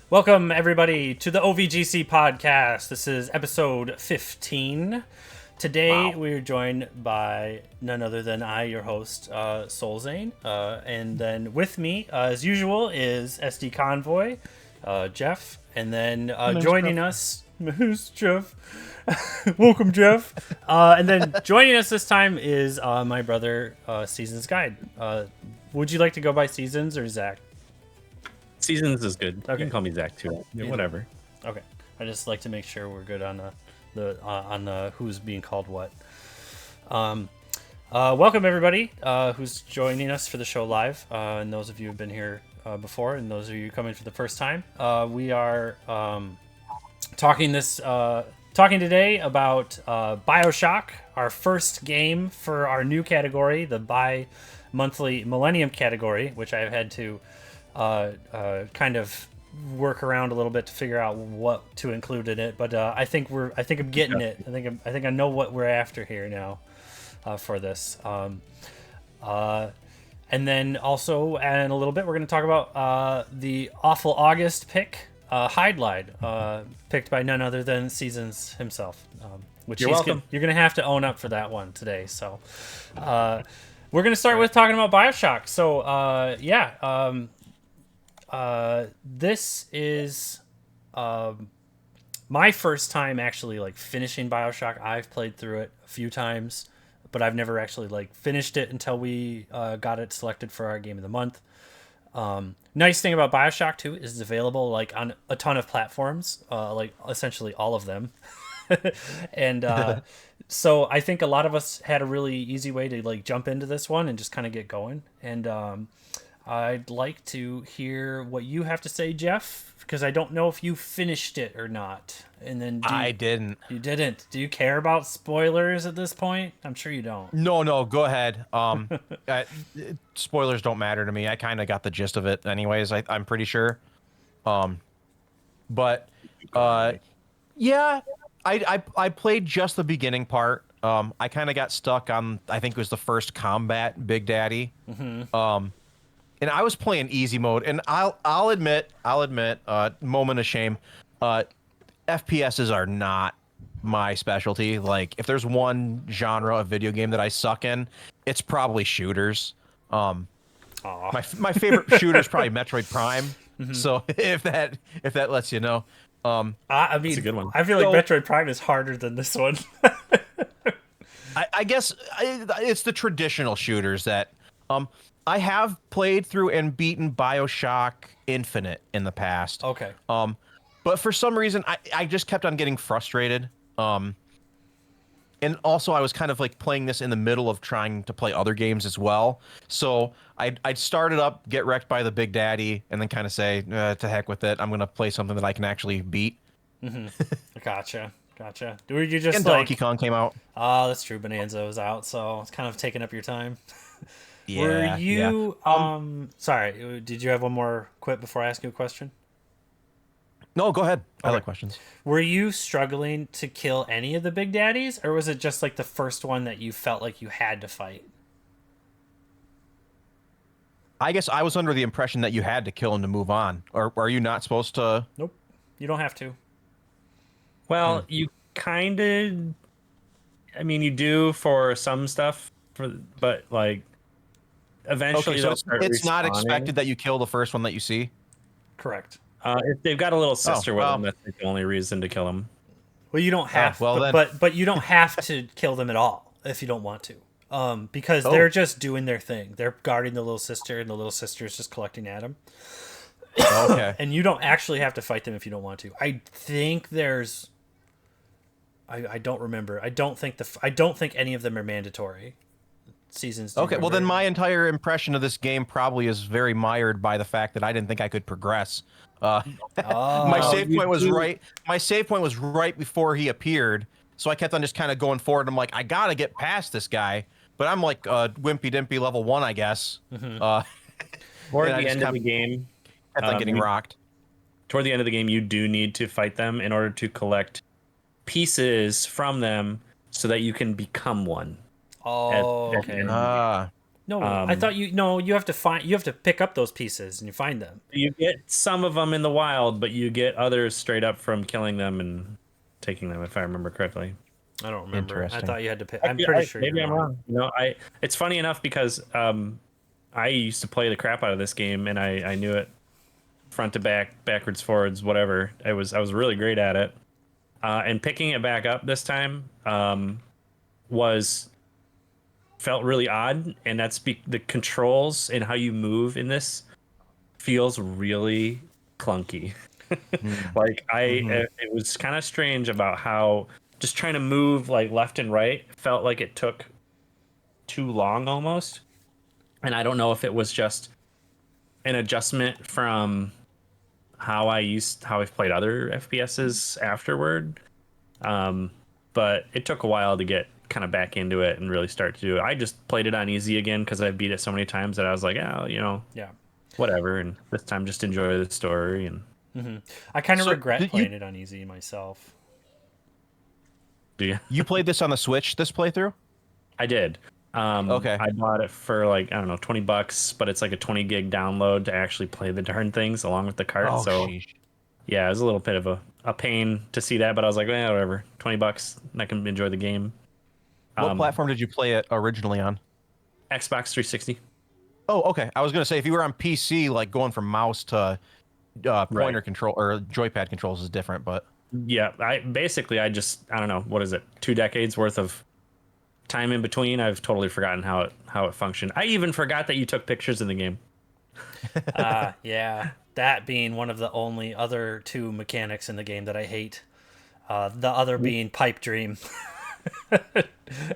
Welcome, everybody, to the O.V.G.C podcast. This is episode 15. Today, we're joined by none other than I, your host, Soulzane. And then with me, as usual, is SD Convoy, Jeff. And then joining us, who's Jeff? Welcome, Jeff. And then joining us this time is my brother, Seasons Guide. Would you like to go by Seasons or Zach? Seasons is good. Okay. You can call me Zach too. Yeah, whatever. Okay. I just like to make sure we're good on the who's being called what. Welcome everybody who's joining us for the show live, and those of you who've been here before, and those of you coming for the first time. We are talking today about Bioshock, our first game for our new category, the Bi-Monthly Millennium category, which I've had to kind of work around a little bit to figure out what to include in it, but I think I'm getting it. I think I know what we're after here now for this. And then also, in a little bit, we're going to talk about the awful August pick, Hydlide, picked by none other than Seasons himself. Which you're welcome. You're going to have to own up for that one today. So we're going to start with talking about Bioshock. So this is my first time actually like finishing Bioshock. I've played through it a few times, but I've never actually like finished it until we got it selected for our game of the month. Nice thing about Bioshock 2 is it's available like on a ton of platforms, like essentially all of them. And so I think a lot of us had a really easy way to like jump into this one and just kind of get going. And I'd like to hear what you have to say, Jeff, because I don't know if you finished it or not. And then I didn't. You didn't. Do you care about spoilers at this point? I'm sure you don't. No, go ahead. Spoilers don't matter to me. I kind of got the gist of it anyways, I'm pretty sure. But yeah, I played just the beginning part. I kind of got stuck on, I think it was the first combat Big Daddy. Mm-hmm. And I was playing easy mode, and I'll admit, moment of shame, FPSs are not my specialty. Like, if there's one genre of video game that I suck in, it's probably shooters. My favorite shooter is probably Metroid Prime. Mm-hmm. So if that lets you know. I mean, that's a good one. I feel like Metroid Prime is harder than this one. I guess it's the traditional shooters that I have played through and beaten Bioshock Infinite in the past. Okay. But for some reason, I just kept on getting frustrated. And also, I was kind of like playing this in the middle of trying to play other games as well. So I'd start it up, get wrecked by the Big Daddy, and then kind of say, to heck with it. I'm going to play something that I can actually beat. Mm-hmm. Gotcha. Were you just and Donkey Kong came out. Oh, that's true. Bonanza was out, so it's kind of taking up your time. Yeah, were you sorry, did you have one more quip before I ask you a question? No, go ahead. Okay. I like questions. Were you struggling to kill any of the Big Daddies, or was it just like the first one that you felt like you had to fight? I guess I was under the impression that you had to kill him to move on. Or are you not supposed to? Nope. You don't have to. Well, you kind of, I mean, you do for some stuff, but like eventually okay, so it's not expected that you kill the first one that you see? Correct. If they've got a little sister with them, that's the only reason to kill them. Well, you don't have, but you don't have to kill them at all if you don't want to, because they're just doing their thing. They're guarding the little sister, and the little sister is just collecting at them. Okay. And you don't actually have to fight them if you don't want to. I think there's, I don't remember. I don't think any of them are mandatory. Seasons. Okay, well then my entire impression of this game probably is very mired by the fact that I didn't think I could progress. My save point was right. My save point was right before he appeared, so I kept on just kind of going forward. I'm like, I gotta get past this guy, but I'm like wimpy dimpy level 1, I guess. Mm-hmm. Toward the end of the game, kept on getting rocked. Toward the end of the game, you do need to fight them in order to collect pieces from them so that you can become one. Oh, okay. No, I thought you have to pick up those pieces and you find them. You get some of them in the wild, but you get others straight up from killing them and taking them, if I remember correctly. I don't remember. I Interesting. thought you had to pick. I'm pretty sure maybe you're I'm wrong. It's funny enough because I used to play the crap out of this game, and I knew it front to back, backwards, forwards, whatever. I was really great at it. And picking it back up this time felt really odd, and that's the controls and how you move in this feels really clunky. Like it was kind of strange about how just trying to move like left and right felt like it took too long almost. And I don't know if it was just an adjustment from how I've played other FPSs afterward. But it took a while to get kind of back into it and really start to do it. I just played it on easy again because I beat it so many times that I was like, yeah, whatever. And this time just enjoy the story. And I kind of regret playing it on easy myself. do you? You played this on the Switch this playthrough? I did. Okay. I bought it for like, I don't know, $20, but it's like a 20 gig download to actually play the darn things along with the cart. Oh, so sheesh. yeah, it was a little bit of a pain to see that, but I was like, whatever, $20, and I can enjoy the game. What platform did you play it originally on? Xbox 360. Oh, okay. I was gonna say if you were on PC, like going from mouse to pointer control or joypad controls is different, but Yeah, I don't know, what is it? 2 decades worth of time in between. I've totally forgotten how it functioned. I even forgot that you took pictures in the game. Yeah, that being one of the only other 2 mechanics in the game that I hate. The other being pipe dream.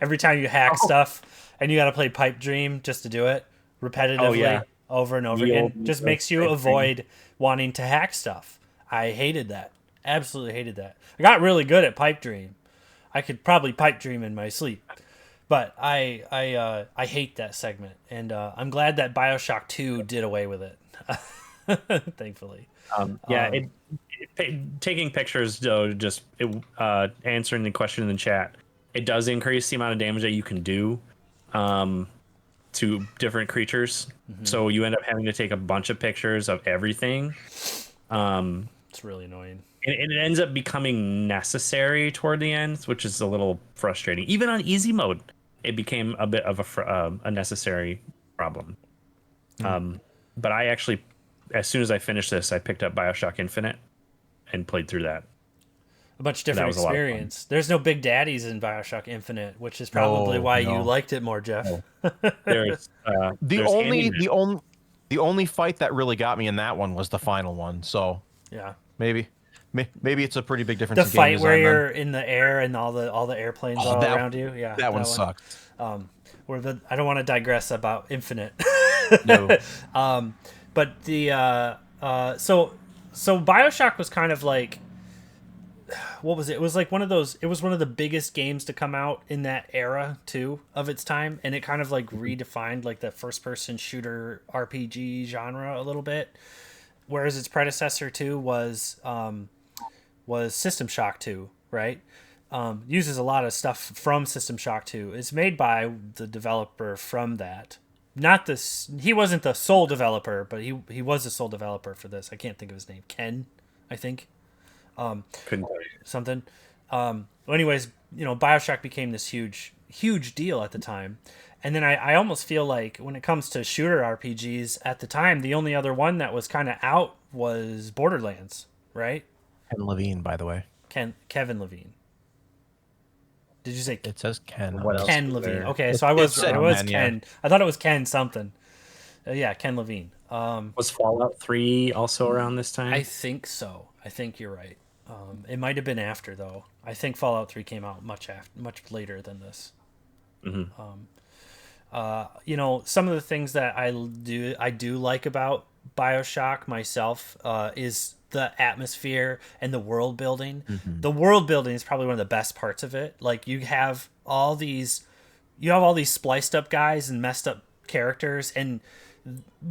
Every time you hack stuff and you got to play pipe dream just to do it repetitively over and over again, just makes you avoid wanting to hack stuff. I hated that. Absolutely hated that. I got really good at pipe dream. I could probably pipe dream in my sleep. But I hate that segment, and I'm glad that Bioshock 2 did away with it. Thankfully. Taking pictures, though, just answering the question in the chat, it does increase the amount of damage that you can do to different creatures. Mm-hmm. So you end up having to take a bunch of pictures of everything. It's really annoying. And it ends up becoming necessary toward the end, which is a little frustrating. Even on easy mode, it became a bit of a necessary problem. But I actually, as soon as I finished this, I picked up Bioshock Infinite and played through that. A much different experience. There's no big daddies in Bioshock Infinite, which is probably why you liked it more, Jeff. There's the only fight that really got me in that one was the final one. So yeah, maybe it's a pretty big difference. The fight where you're in the air and all the airplanes all around you. Yeah, that one sucked. I don't want to digress about Infinite. No. But the so Bioshock was kind of like, what was it? It was like one of those. It was one of the biggest games to come out in that era too of its time, and it kind of like redefined like the first-person shooter RPG genre a little bit. Whereas its predecessor too was System Shock 2, right? Uses a lot of stuff from System Shock 2. It's made by the developer from that. He wasn't the sole developer, but he was the sole developer for this. I can't think of his name. Ken, I think. Couldn't tell you. Something. Well, anyways, Bioshock became this huge deal at the time. And then I almost feel like when it comes to shooter RPGs at the time, the only other one that was kind of out was Borderlands, right? Ken Levine, by the way. Kevin Levine. Did you say? It says Ken. What else Ken Levine. Okay, so I was Ken. Yeah. I thought it was Ken something. Yeah, Ken Levine. Was Fallout 3 also around this time? I think so. I think you're right. It might have been after though. I think Fallout 3 came out much later than this. Mm-hmm. Some of the things that I do like about Bioshock myself is the atmosphere and the world building. Mm-hmm. The world building is probably one of the best parts of it. Like you have all these spliced up guys and messed up characters, and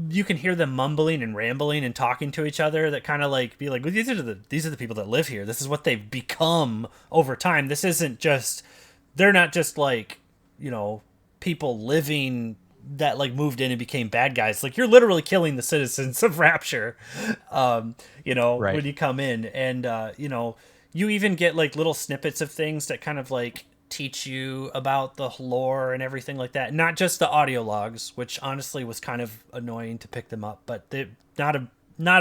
you can hear them mumbling and rambling and talking to each other that kind of like be like, well, these are the people that live here. This is what they've become over time. This isn't just, they're not just like, people living that like moved in and became bad guys. Like you're literally killing the citizens of Rapture, you know, Right. when you come in, and you know, you even get like little snippets of things that kind of like teach you about the lore and everything like that. Not just the audio logs, which honestly was kind of annoying to pick them up, but they're not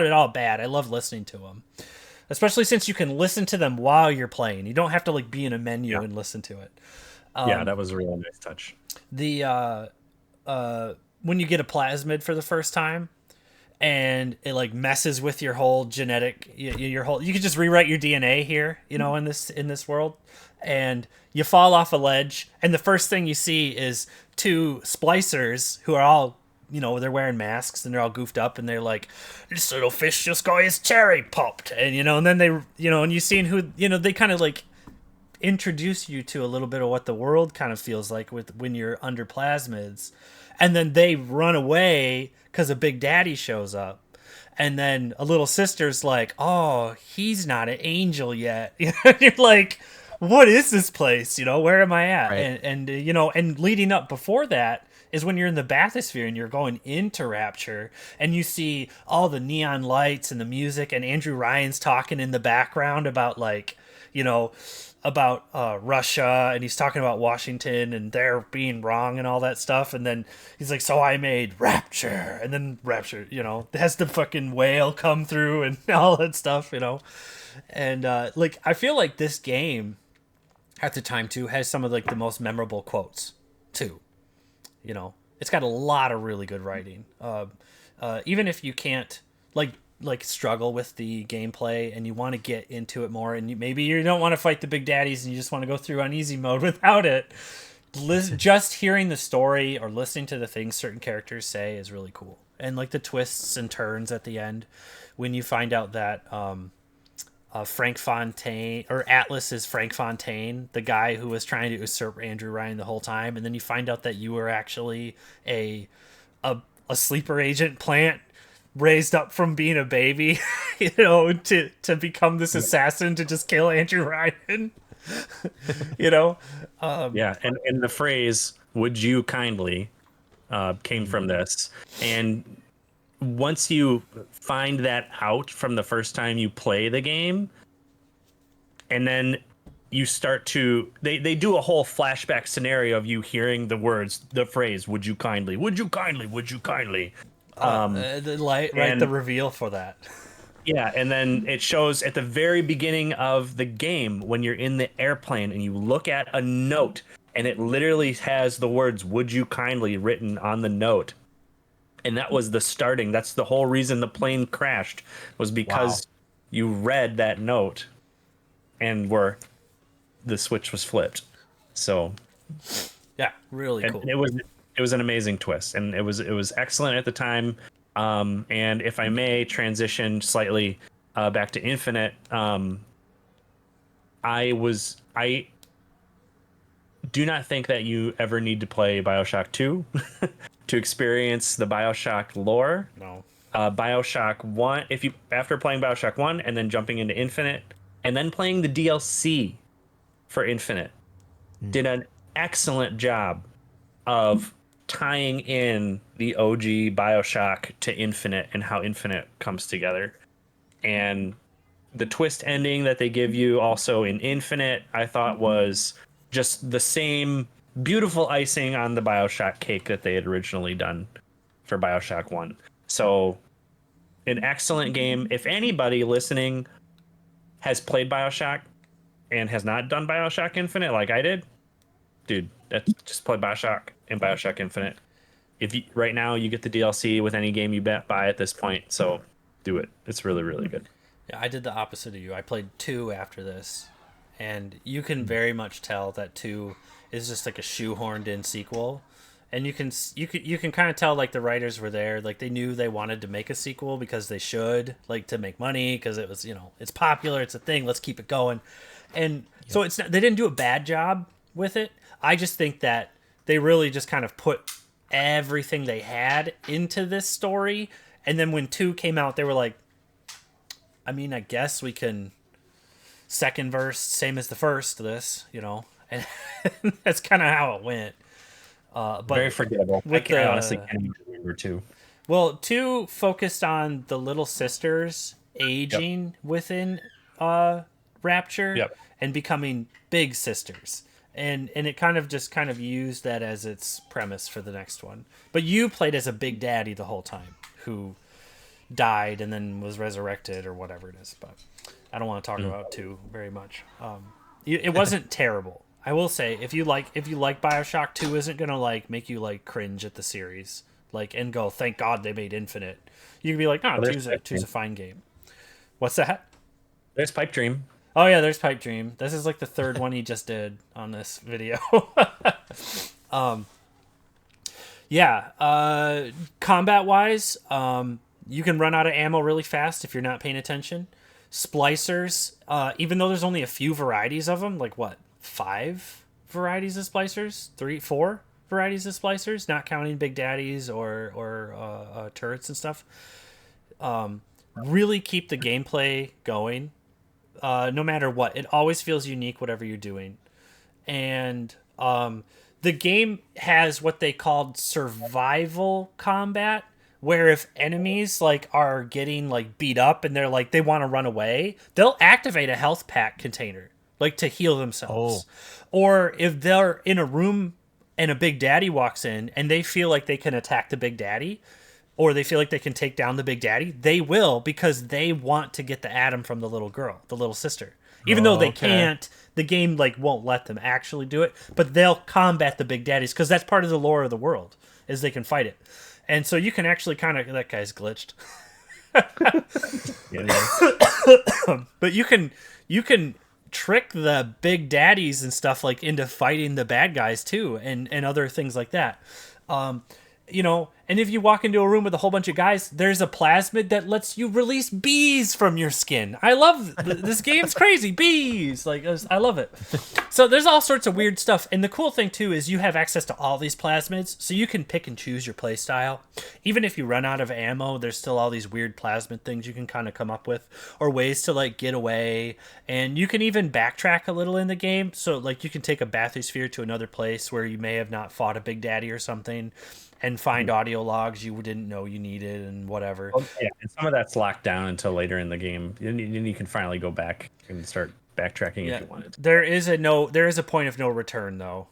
at all bad. I love listening to them, especially since you can listen to them while you're playing. You don't have to like be in a menu and listen to it. Yeah, that was a really nice touch. The when you get a plasmid for the first time and it like messes with your whole genetic, your whole, you can just rewrite your DNA here, you know, in this world, and you fall off a ledge and the first thing you see is two splicers who are all, you know, they're wearing masks and they're all goofed up and they're like, this little fish just got his cherry popped, and you know, and then they, you know, and you seen who, you know, they kind of like introduce you to a little bit of what the world kind of feels like with when you're under plasmids, and then they run away because a big daddy shows up, and then a little sister's like, oh, he's not an angel yet. You're like, what is this place, you know, where am I at? Right. And you know, and leading up before that is when you're in the bathysphere and you're going into Rapture and you see all the neon lights and the music, and Andrew Ryan's talking in the background about like, you know, about Russia, and he's talking about Washington and they're being wrong and all that stuff, and then he's like, so I made Rapture, and then Rapture, you know, has the fucking whale come through and all that stuff, you know. And like I feel like this game at the time too has some of like the most memorable quotes too, you know. It's got a lot of really good writing, even if you can't like struggle with the gameplay and you want to get into it more, and maybe you don't want to fight the big daddies and you just want to go through on easy mode without it. Just hearing the story or listening to the things certain characters say is really cool, and like the twists and turns at the end when you find out that Frank Fontaine, or Atlas is Frank Fontaine, the guy who was trying to usurp Andrew Ryan the whole time, and then you find out that you were actually a sleeper agent plant raised up from being a baby, you know, to become this assassin to just kill Andrew Ryan. You know. Yeah, and the phrase "Would you kindly" came from this, and once you find that out from the first time you play the game, and then you start to they do a whole flashback scenario of you hearing the phrase "Would you kindly, would you kindly, would you kindly." The reveal for that. Yeah, and then it shows at the very beginning of the game when you're in the airplane and you look at a note and it literally has the words "Would you kindly" written on the note. And that was that's the whole reason the plane crashed, was because you read that note and the switch was flipped. So yeah, really cool. And it was an amazing twist, and it was excellent at the time. And if I may transition slightly back to Infinite, I do not think that you ever need to play Bioshock 2 to experience the Bioshock lore. No. Bioshock 1, after playing Bioshock 1 and then jumping into Infinite and then playing the DLC for Infinite, did an excellent job of tying in the OG Bioshock to Infinite and how Infinite comes together. And the twist ending that they give you also in Infinite, I thought was just the same beautiful icing on the Bioshock cake that they had originally done for Bioshock 1. So an excellent game. If anybody listening has played Bioshock and has not done Bioshock Infinite like I did, dude, just play Bioshock and Bioshock Infinite. Right now you get the DLC with any game you buy at this point, so do it. It's really, really good. Yeah, I did the opposite of you. I played 2 after this, and you can very much tell that 2 is just like a shoehorned in sequel. And you can kind of tell like the writers were there, like they knew they wanted to make a sequel because they should, like, to make money, because it was, you know, it's popular, it's a thing, let's keep it going. And so it's not, they didn't do a bad job with it. I just think that they really just kind of put everything they had into this story, and then when 2 came out, they were like, I mean, I guess we can second verse same as the first of this, you know. And that's kind of how it went. But very forgettable. I honestly can't even remember 2. Well, 2 focused on the little sisters aging within Rapture Yep. and becoming big sisters. And it kind of used that as its premise for the next one. But you played as a big daddy the whole time who died and then was resurrected or whatever it is. But I don't want to talk about 2 very much. It wasn't terrible. I will say if you like Bioshock, 2 isn't gonna like make you like cringe at the series. Like and go, thank God they made Infinite. You can be like, no, two's a fine game. What's that? There's Pipe Dream. Oh yeah, there's Pipe Dream. This is like the 3rd one he just did on this video. Combat wise, you can run out of ammo really fast if you're not paying attention. Splicers, even though there's only a few varieties of them, like what, 5 varieties of splicers, 4 varieties of splicers, not counting big daddies or turrets and stuff. Really keep the gameplay going. No matter what, it always feels unique whatever you're doing. And the game has what they called survival combat, where if enemies like are getting like beat up and they're like they want to run away, they'll activate a health pack container like to heal themselves. Or if they're in a room and a big daddy walks in and they feel like they can attack the big daddy or they feel like they can take down the big daddy, they will because they want to get the atom from the little girl, the little sister. Even though they can't, the game like won't let them actually do it, but they'll combat the big daddies because that's part of the lore of the world is they can fight it. And so you can actually kind of, that guy's glitched. But you can trick the big daddies and stuff like into fighting the bad guys too, and other things like that. And if you walk into a room with a whole bunch of guys, there's a plasmid that lets you release bees from your skin. I love this game's crazy. Bees, like I love it. So there's all sorts of weird stuff, and the cool thing too is you have access to all these plasmids, so you can pick and choose your play style. Even if you run out of ammo, there's still all these weird plasmid things you can kind of come up with, or ways to like get away. And you can even backtrack a little in the game, so like you can take a bathysphere to another place where you may have not fought a big daddy or something, and find audio logs you didn't know you needed and whatever. Yeah, and some of that's locked down until later in the game. And you can finally go back and start backtracking if you wanted. There is a point of no return though.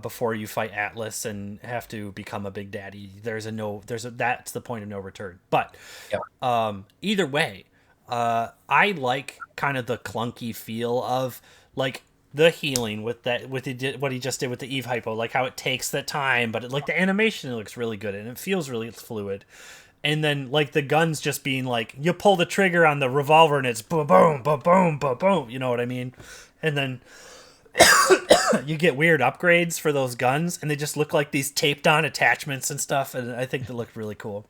Before you fight Atlas and have to become a big daddy, that's the point of no return. But either way, I like kind of the clunky feel of like the healing with what he just did with the Eve hypo, like how it takes that time, but like the animation looks really good and it feels really fluid. And then like the guns just being like you pull the trigger on the revolver and it's boom boom boom boom boom boom, you know what I mean? And then you get weird upgrades for those guns and they just look like these taped on attachments and stuff, and I think they look really cool.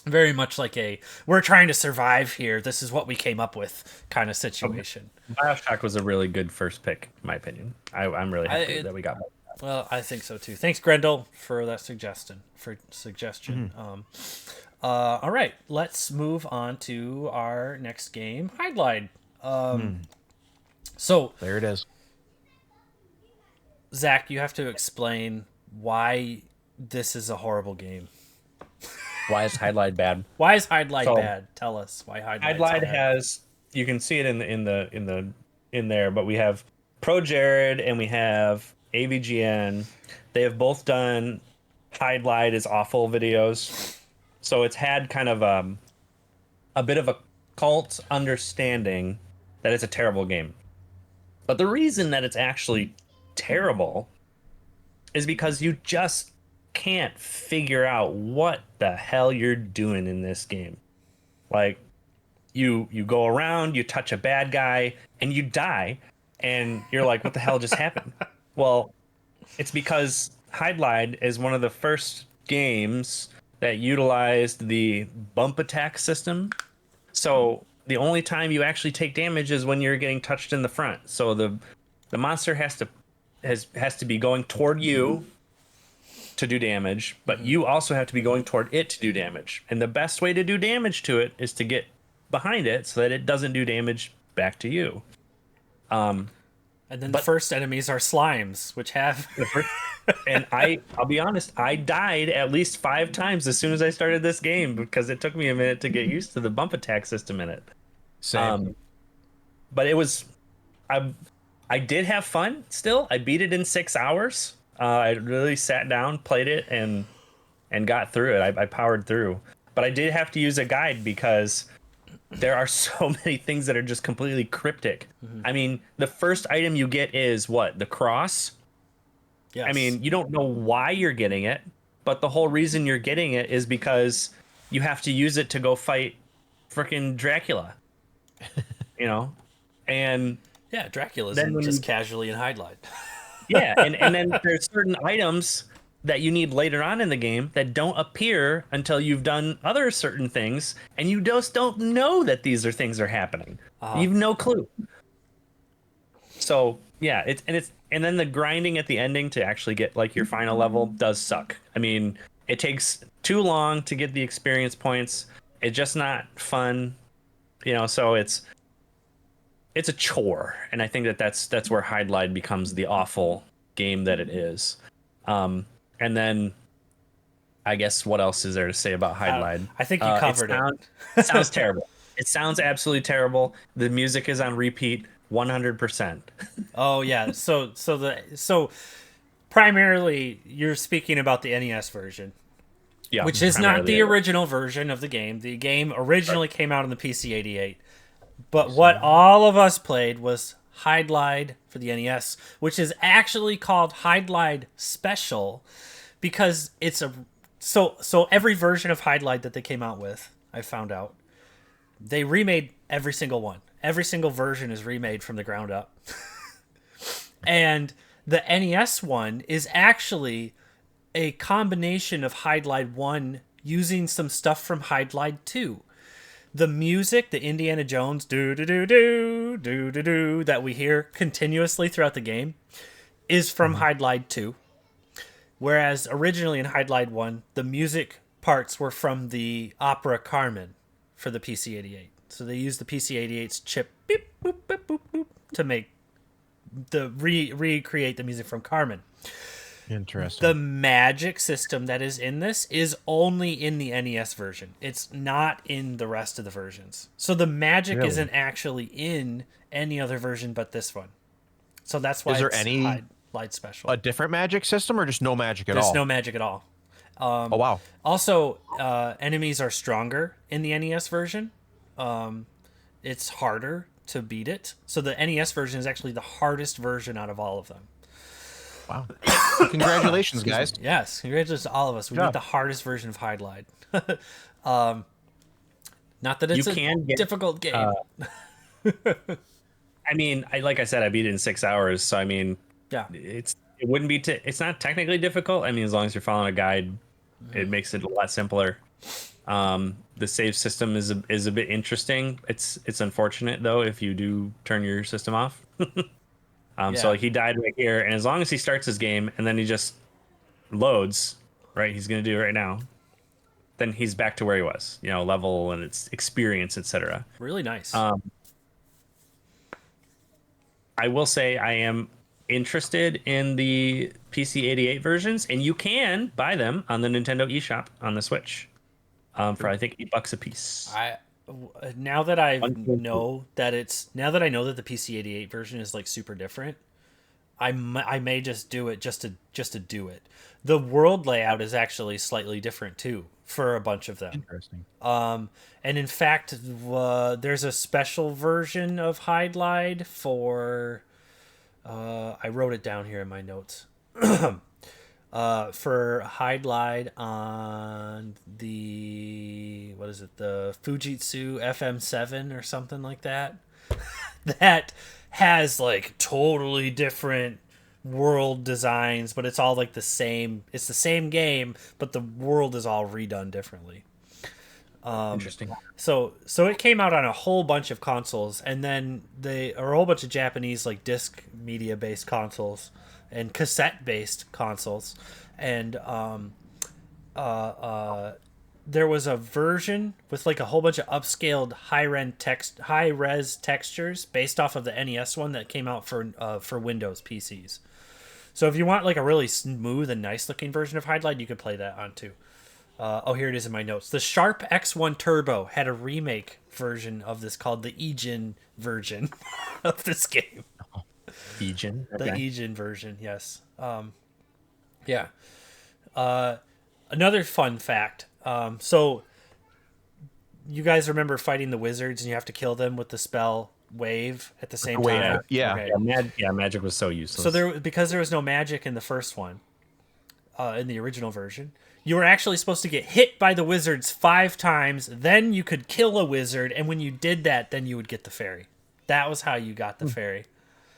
Very much like we're trying to survive here, this is what we came up with kind of situation. Bioshock was a really good first pick, in my opinion. I'm really happy that we got that. Well, I think so too. Thanks, Grendel, for that suggestion. All right, let's move on to our next game, Hydlide. So there it is. Zach, you have to explain why this is a horrible game. Why is Hydlide bad? Why is Hydlide bad? Tell us why Hydlide has. You can see it in there, but we have Pro Jared and we have AVGN. They have both done Hydlide is awful videos, so it's had kind of a bit of a cult understanding that it's a terrible game. But the reason that it's actually terrible is because you just can't figure out what the hell you're doing in this game. Like, you go around, you touch a bad guy, and you die, and you're like, what the hell just happened? Well, it's because Hydlide is one of the first games that utilized the bump attack system. So the only time you actually take damage is when you're getting touched in the front. So the monster has to be going toward you to do damage, but you also have to be going toward it to do damage. And the best way to do damage to it is to get behind it so that it doesn't do damage back to you. And then the first enemies are slimes, which have And I'll be honest, I died at least 5 times as soon as I started this game because it took me a minute to get used to the bump attack system in it. Same. But it was, I did have fun still. I beat it in 6 hours. I really sat down, played it, and got through it. I powered through. But I did have to use a guide because there are so many things that are just completely cryptic. I mean, the first item you get is what? The cross? Yes. I mean, you don't know why you're getting it, but the whole reason you're getting it is because you have to use it to go fight frickin' Dracula. You know? And yeah, Dracula's then just casually in Hydlide. yeah, and then there's certain items that you need later on in the game that don't appear until you've done other certain things, and you just don't know that these are things are happening. You've no clue. So yeah, and then the grinding at the ending to actually get like your final level does suck. I mean, it takes too long to get the experience points. It's just not fun, you know. So it's a chore, and I think that's where Hydlide becomes the awful game that it is. And then I guess what else is there to say about Hydlide? I think you covered it. It sounds terrible. It sounds absolutely terrible. The music is on repeat 100%. Oh yeah, so primarily you're speaking about the NES version, Yeah, which is not the primarily. original version of the game. The game originally came out on the PC-88, but what all of us played was Hydlide for the NES, which is actually called Hydlide Special because it's a so every version of Hydlide that they came out with, I found out, they remade every single one. Every single version is remade from the ground up. And the NES one is actually a combination of Hydlide 1 using some stuff from Hydlide 2. The music, the Indiana Jones do-do-do-do, that we hear continuously throughout the game is from Hydlide 2. Whereas originally in Hydlide 1, the music parts were from the opera Carmen for the PC-88. So they used the PC-88's chip beep, boop, boop, boop, boop, to make recreate the music from Carmen. Interesting. The magic system that is in this is only in the NES version. It's not in the rest of the versions. So the magic Really? isn't actually in any other version but this one. So that's why Is there it's any- Hydlide Special. A different magic system or just no magic at There's all? no magic at all. Oh wow. Also, enemies are stronger in the NES version. It's harder to beat it. So the NES version is actually the hardest version out of all of them. Wow. Congratulations, guys. Yes, congratulations to all of us. We Yeah. did the hardest version of Hydlide. Not that it's You a can get, difficult game. I mean, like I said, I beat it in 6 hours. So I mean, yeah. it wouldn't be it's not technically difficult. I mean, as long as you're following a guide, it makes it a lot simpler. The save system is a bit interesting. It's unfortunate though if you do turn your system off. So he died right here, and as long as he starts his game and then he just loads, right? He's gonna do it right now. Then he's back to where he was, you know, level and its experience, etc. Really nice. I will say I am interested in the PC-88 versions, and you can buy them on the Nintendo eShop on the Switch for I think $8 a piece. Now that I know that the PC-88 version is like super different, I may just do it just to do it. The world layout is actually slightly different too for a bunch of them. Interesting. And in fact, there's a special version of Hydlide for. I wrote it down here in my notes. For Hydlide on the the Fujitsu FM7 or something like that, that has like totally different world designs, but it's all like the same. It's the same game, but the world is all redone differently. Interesting. So it came out on a whole bunch of consoles, and then a whole bunch of Japanese like disc media based consoles and cassette based consoles, and there was a version with like a whole bunch of upscaled high res textures based off of the NES one that came out for Windows PCs. So if you want like a really smooth and nice looking version of Hydlide, you could play that on too. Here it is in my notes. The Sharp X1 Turbo had a remake version of this called the E-Gin version of this game. E-Gin? The E-Gin version, yes. Yeah. Another fun fact. So you guys remember fighting the wizards and you have to kill them with the spell wave at the same time? Yeah. Okay. Magic was so useless. So because there was no magic in the first one, in the original version, you were actually supposed to get hit by the wizards 5 times, then you could kill a wizard, and when you did that, then you would get the fairy. That was how you got the fairy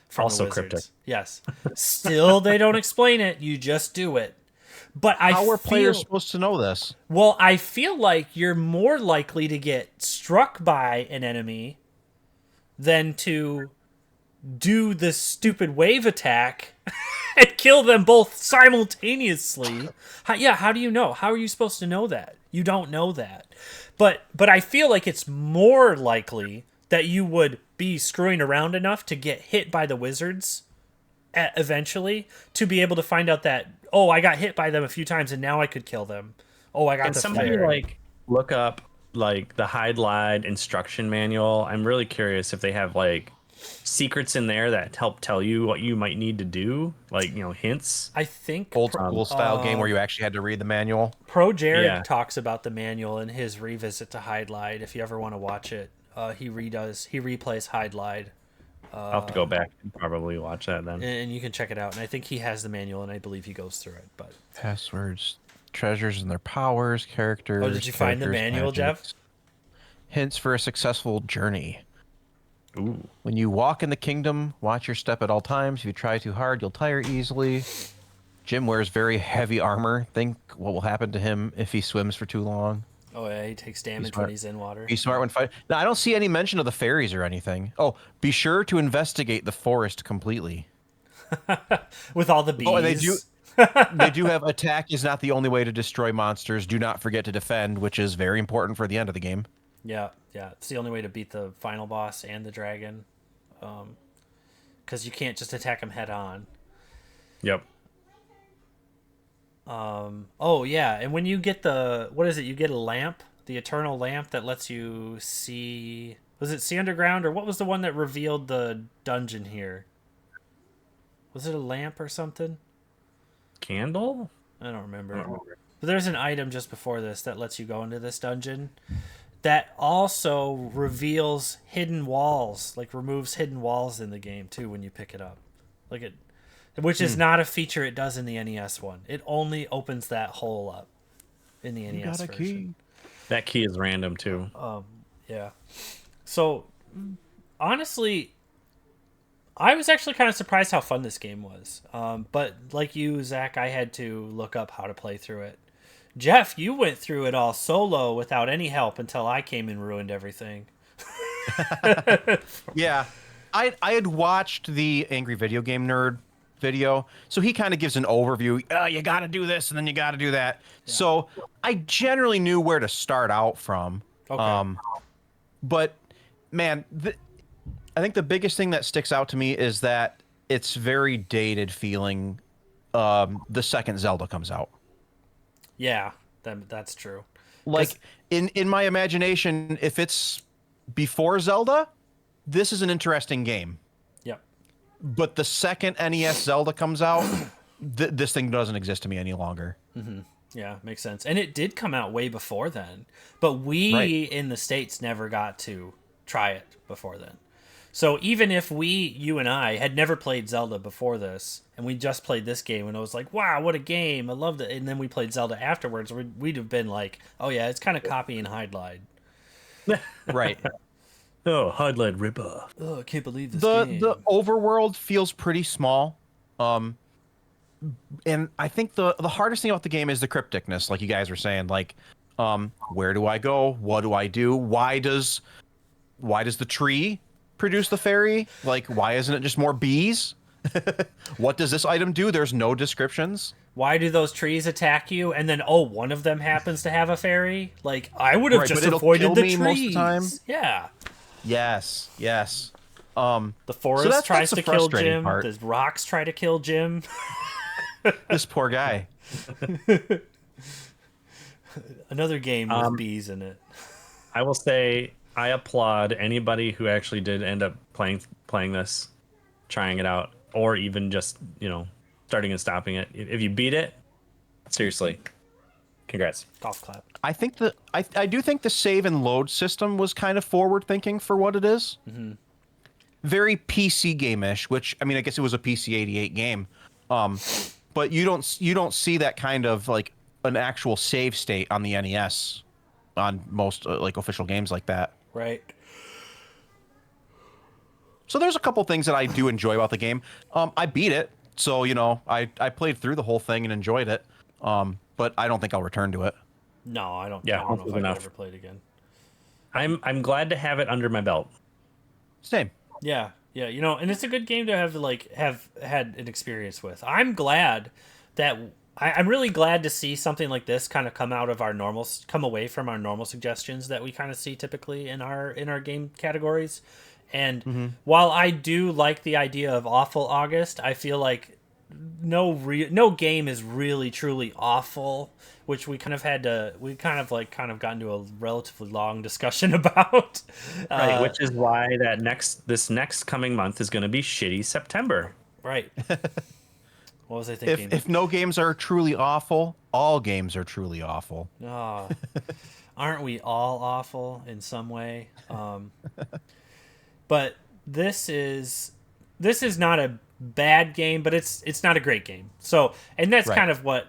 from Also the wizards. cryptic. Yes. Still, they don't explain it. You just do it. But How are players supposed to know this? Well, I feel like you're more likely to get struck by an enemy than to do this stupid wave attack and kill them both simultaneously. How do you know? How are you supposed to know that? You don't know that. But I feel like it's more likely that you would be screwing around enough to get hit by the wizards eventually to be able to find out that, oh, I got hit by them a few times and now I could kill them. Oh, I got Can the somebody fairy. like look up like the Hydlide instruction manual? I'm really curious if they have like secrets in there that help tell you what you might need to do, like, you know, hints. I think Old school style game where you actually had to read the manual. Pro Jared talks about the manual in his revisit to Hydlide. If you ever want to watch it, he replays Hydlide. I'll have to go back and probably watch that then. And you can check it out. And I think he has the manual, and I believe he goes through it. But Passwords, treasures and their powers, characters. Oh, did you find the manual, magics. Jeff? Hints for a successful journey. Ooh. When you walk in the kingdom, watch your step at all times. If you try too hard, you'll tire easily. Jim wears very heavy armor. Think what will happen to him if he swims for too long. Oh, yeah, he takes damage when he's in water. Be smart when fighting. Now, I don't see any mention of the fairies or anything. Oh, be sure to investigate the forest completely. With all the bees. Oh, and they do have attack is not the only way to destroy monsters. Do not forget to defend, which is very important for the end of the game. Yeah. It's the only way to beat the final boss and the dragon. Because you can't just attack him head on. Yep. Oh, yeah. And when you get what is it? You get a lamp, the eternal lamp that lets you see. Was it see underground, or what was the one that revealed the dungeon here? Was it a lamp or something? Candle? I don't remember. But there's an item just before this that lets you go into this dungeon that also reveals hidden walls, like removes hidden walls in the game too when you pick it up. Which is not a feature it does in the NES one. It only opens that hole up in the NES got a version. key. That key is random too. Yeah. So honestly, I was actually kind of surprised how fun this game was. But like you, Zach, I had to look up how to play through it. Jeff, you went through it all solo without any help until I came and ruined everything. Yeah. I had watched the Angry Video Game Nerd video, so he kind of gives an overview. You got to do this, and then you got to do that. Yeah. So I generally knew where to start out from. Okay. But, man, I think the biggest thing that sticks out to me is that it's very dated feeling the second Zelda comes out. Yeah, that's true. Like, in my imagination, if it's before Zelda, this is an interesting game. Yep. But the second NES Zelda comes out, this thing doesn't exist to me any longer. Mm-hmm. Yeah, makes sense. And it did come out way before then. But we in the States never got to try it before then. So even if you and I, had never played Zelda before this, and we just played this game, and I was like, wow, what a game, I loved it, and then we played Zelda afterwards, we'd have been like, oh yeah, it's kind of copying Hydlide. Right. Oh, Hydlide ripoff. Oh, I can't believe this game. The overworld feels pretty small. And I think the hardest thing about the game is the crypticness, like you guys were saying. Like, where do I go? What do I do? Why does the tree produce the fairy? Like, why isn't it just more bees? What does this item do? There's no descriptions. Why do those trees attack you? And then, one of them happens to have a fairy? Like, I would have just avoided the trees. Most of the time. Yeah. Yes. The forest that's tries the to kill frustrating Jim. part. The rocks try to kill Jim. This poor guy. Another game with bees in it. I will say I applaud anybody who actually did end up playing this, trying it out, or even just starting and stopping it. If you beat it, seriously, congrats. Golf clap. I think I do think the save and load system was kind of forward thinking for what it is. Mm-hmm. Very PC game-ish, which I mean, I guess it was a PC 88 game. But you don't see that kind of like an actual save state on the NES on most like official games like that. Right. So there's a couple things that I do enjoy about the game. I beat it, so I played through the whole thing and enjoyed it. But I don't think I'll return to it. No, I don't. Yeah, I don't know if I'd enough. ever play it again. I'm glad to have it under my belt. Same. Yeah, and it's a good game to have had an experience with. I'm glad that I'm really glad to see something like this kind of come away from our normal suggestions that we kind of see typically in our game categories. And while I do like the idea of awful August, I feel like no game is really truly awful, which we kind of got into a relatively long discussion about. Right, which is why this next coming month is going to be shitty September. Right. What was I thinking? If no games are truly awful, all games are truly awful. Oh, aren't we all awful in some way? But this is not a bad game, but it's not a great game. So, and that's kind of what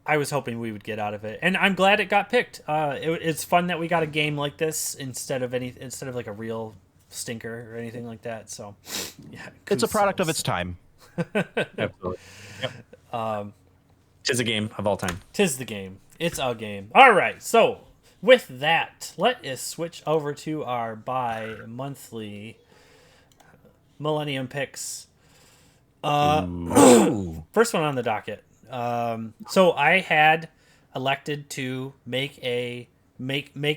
I was hoping we would get out of it, and I'm glad it got picked. It's fun that we got a game like this instead of like a real stinker or anything like that. So, yeah, it's a product of its time. Absolutely. Yep. Tis a game of all time. Tis the game. It's a game. All right. So with that, let us switch over to our bi-monthly Millennium picks. First one on the docket. So I had elected to make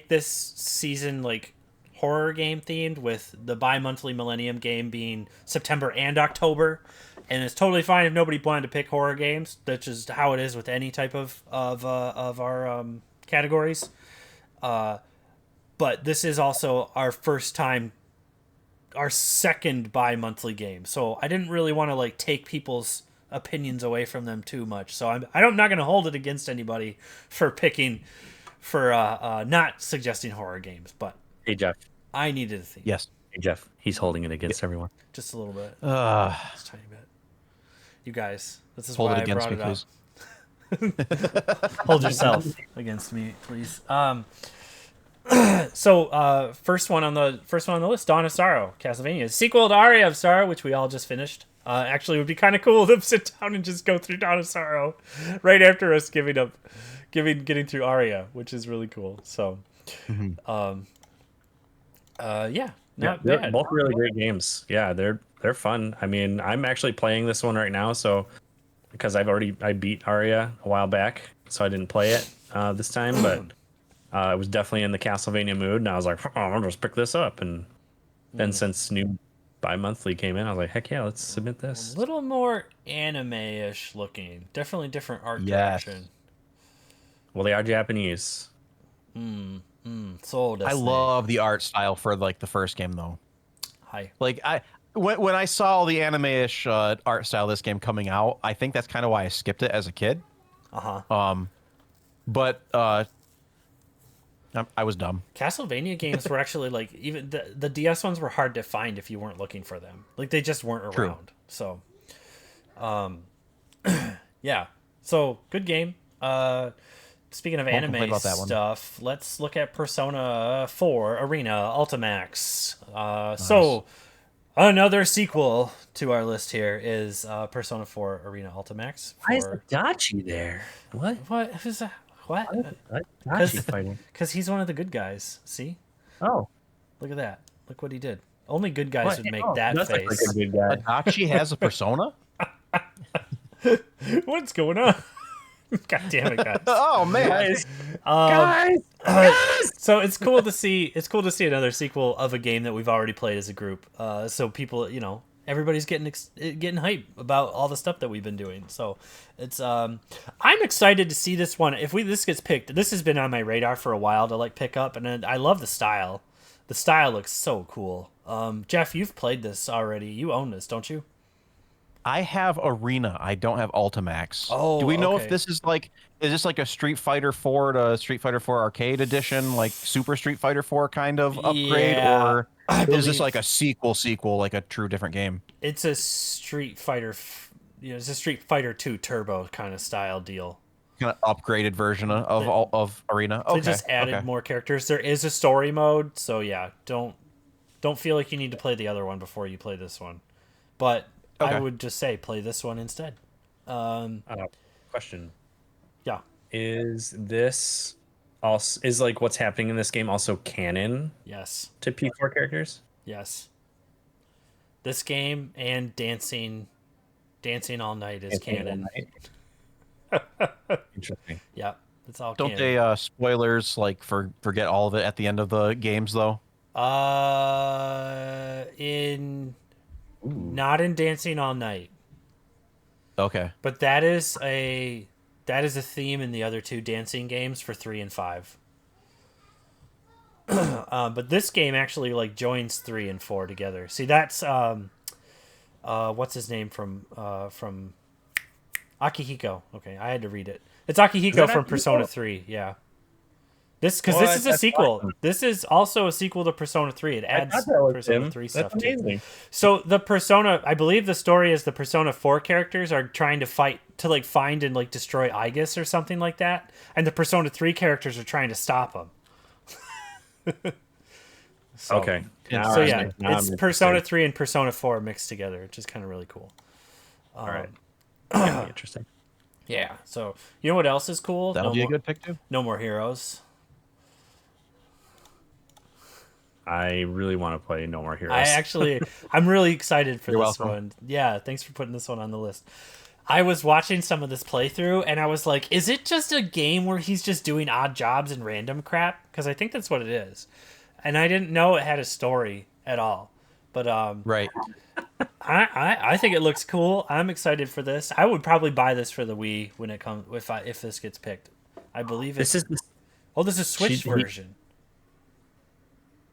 this season like horror game themed, with the bi-monthly Millennium game being September and October. And it's totally fine if nobody wanted to pick horror games. That's just how it is with any type of our categories. But this is also our second bi-monthly game. So I didn't really want to like take people's opinions away from them too much. So I'm not going to hold it against anybody for not suggesting horror games. But hey, Jeff. I needed a theme. Yes. Hey, Jeff. He's holding it against everyone. Just a little bit. Just a tiny bit. You guys, this is why I brought it up. Hold yourself against me, please. So first one on the list, Dawn of Sorrow, Castlvania, sequel to Aria of Sorrow, which we all just finished. Actually, it would be kind of cool to sit down and just go through Dawn of Sorrow right after us getting through Aria, which is really cool. So, not bad. Both really great games. Yeah, they're fun. I mean, I'm actually playing this one right now, so because I beat Aria a while back, so I didn't play it this time, but I was definitely in the Castlevania mood, and I was like, I'll just pick this up. And then since new bi-monthly came in, I was like, heck yeah, let's submit this. A little more anime-ish looking. Definitely different art direction. Well, they are Japanese. So I love the art style for like the first game though. Hi. Like when I saw the anime-ish art style of this game coming out, I think that's kind of why I skipped it as a kid. But I was dumb. Castlevania games were actually like, even the DS ones were hard to find if you weren't looking for them. Like they just weren't around. So, yeah. So good game. Speaking of anime stuff, let's look at Persona 4 Arena Ultimax. Nice. So another sequel to our list here is Persona 4 Arena Ultimax. Why is Dachi there? What? Who's that? What? Because he's one of the good guys. See? Oh. Look at that. Look what he did. Only good guys would make that face. Like a good guy. Adachi has a persona? What's going on? God damn it, guys. Oh man. Guys, Um, guys. So it's cool to see. It's cool to see another sequel of a game that we've already played as a group. So people, everybody's getting hype about all the stuff that we've been doing. So it's I'm excited to see this one. If this gets picked, this has been on my radar for a while to pick up, and I love the style. The style looks so cool. Jeff, you've played this already. You own this, don't you? I have Arena. I don't have Ultimax. Oh, do we know okay. if this is this like a Street Fighter 4 to Street Fighter 4 Arcade Edition, like Super Street Fighter 4 kind of upgrade, Yeah, or I is this believe- like a sequel, like a true different game? It's a Street Fighter. It's a Street Fighter 2 Turbo kind of style deal. Kind of upgraded version of Arena. They Okay. just added okay. more characters. There is a story mode, so yeah, don't feel like you need to play the other one before you play this one. But I Okay. would just say play this one instead. Question: Yeah. Is this also what's happening in this game also canon Yes. to P4 characters? Yes. This game and Dancing All Night is canon. Interesting. Yeah, it's all Don't canon. they spoilers forget all of it at the end of the games though? Not in Dancing All Night. Okay. But that is a theme in the other two dancing games for 3 and 5. But this game actually joins 3 and 4 together. See, that's what's his name from Akihiko. Okay, I had to read it. It's Akihiko from Persona 3. Yeah. This is a That's sequel. awesome. This is also a sequel to Persona 3. It adds thought that was Persona him. 3 That's stuff amazing. too. So the Persona, I believe the story is the Persona 4 characters are trying to fight to find and destroy Aegis or something like that, and the Persona 3 characters are trying to stop them. So, Okay. Now So I'm- yeah, now it's I'm Persona interested. 3 and Persona 4 mixed together, which is kind of really cool. All right. That'd be interesting. Yeah. So you know what else is cool? That'll be a good pick too. No More Heroes. I really want to play No More Heroes. I'm really excited for You're this welcome. one. Yeah, thanks for putting this one on the list. I was watching some of this playthrough and I was like, is it just a game where he's just doing odd jobs and random crap? Because I think that's what it is. And I didn't know it had a story at all. But Right. I think it looks cool. I'm excited for this. I would probably buy this for the Wii when it comes if this gets picked. I believe it's This is this is Switch version.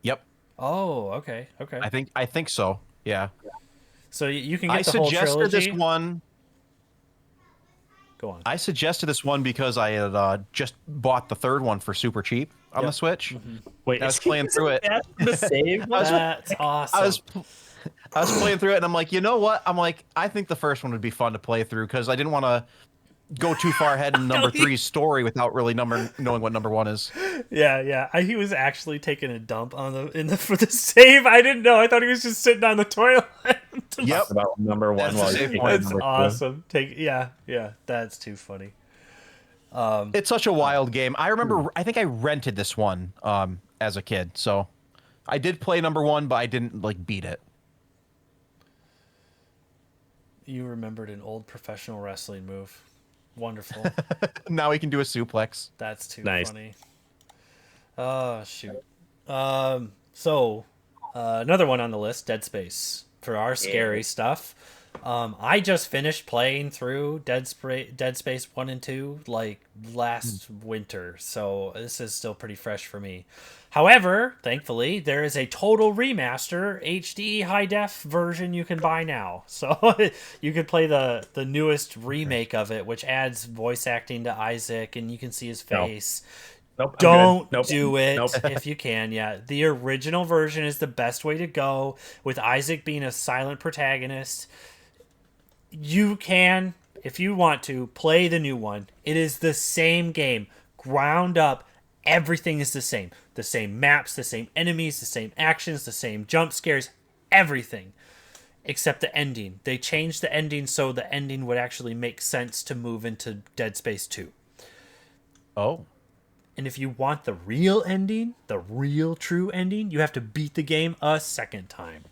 Yep. Oh, okay. I think so. Yeah. So you can I get the whole suggested trilogy. this one. Go on. I suggested this one because I had just bought the third one for super cheap on the Switch. wait. I was playing through it. The save. That's awesome. I was playing through it, and I'm like, you know what? I'm like, I think the first one would be fun to play through because I didn't want to go too far ahead in number three's story without really knowing what number one is. Yeah. He was actually taking a dump for the save. I didn't know. I thought he was just sitting on the toilet. Yep. About number one That's the while same you're point. That's number two. awesome. Yeah. That's too funny. It's such a wild game. I remember. I think I rented this one as a kid, so I did play number one, but I didn't beat it. You remembered an old professional wrestling move. Wonderful. Now we can do a suplex. That's too Nice. funny. Oh shoot. So another one on the list, Dead Space, for our scary stuff. I just finished playing through Dead Space 1 and 2 last winter, so this is still pretty fresh for me. However, thankfully, there is a total remaster HD high def version you can buy now. So you could play the newest remake of it, which adds voice acting to Isaac and you can see his No. face. Nope. I'm Don't good. Nope. do it Nope. if you can. Yeah, the original version is the best way to go, with Isaac being a silent protagonist. You can, if you want to, play the new one. It is the same game, ground up. Everything is the same. The same maps, the same enemies, the same actions, the same jump scares, everything. Except the ending. They changed the ending so the ending would actually make sense to move into Dead Space 2. Oh. And if you want the real ending, the real true ending, you have to beat the game a second time.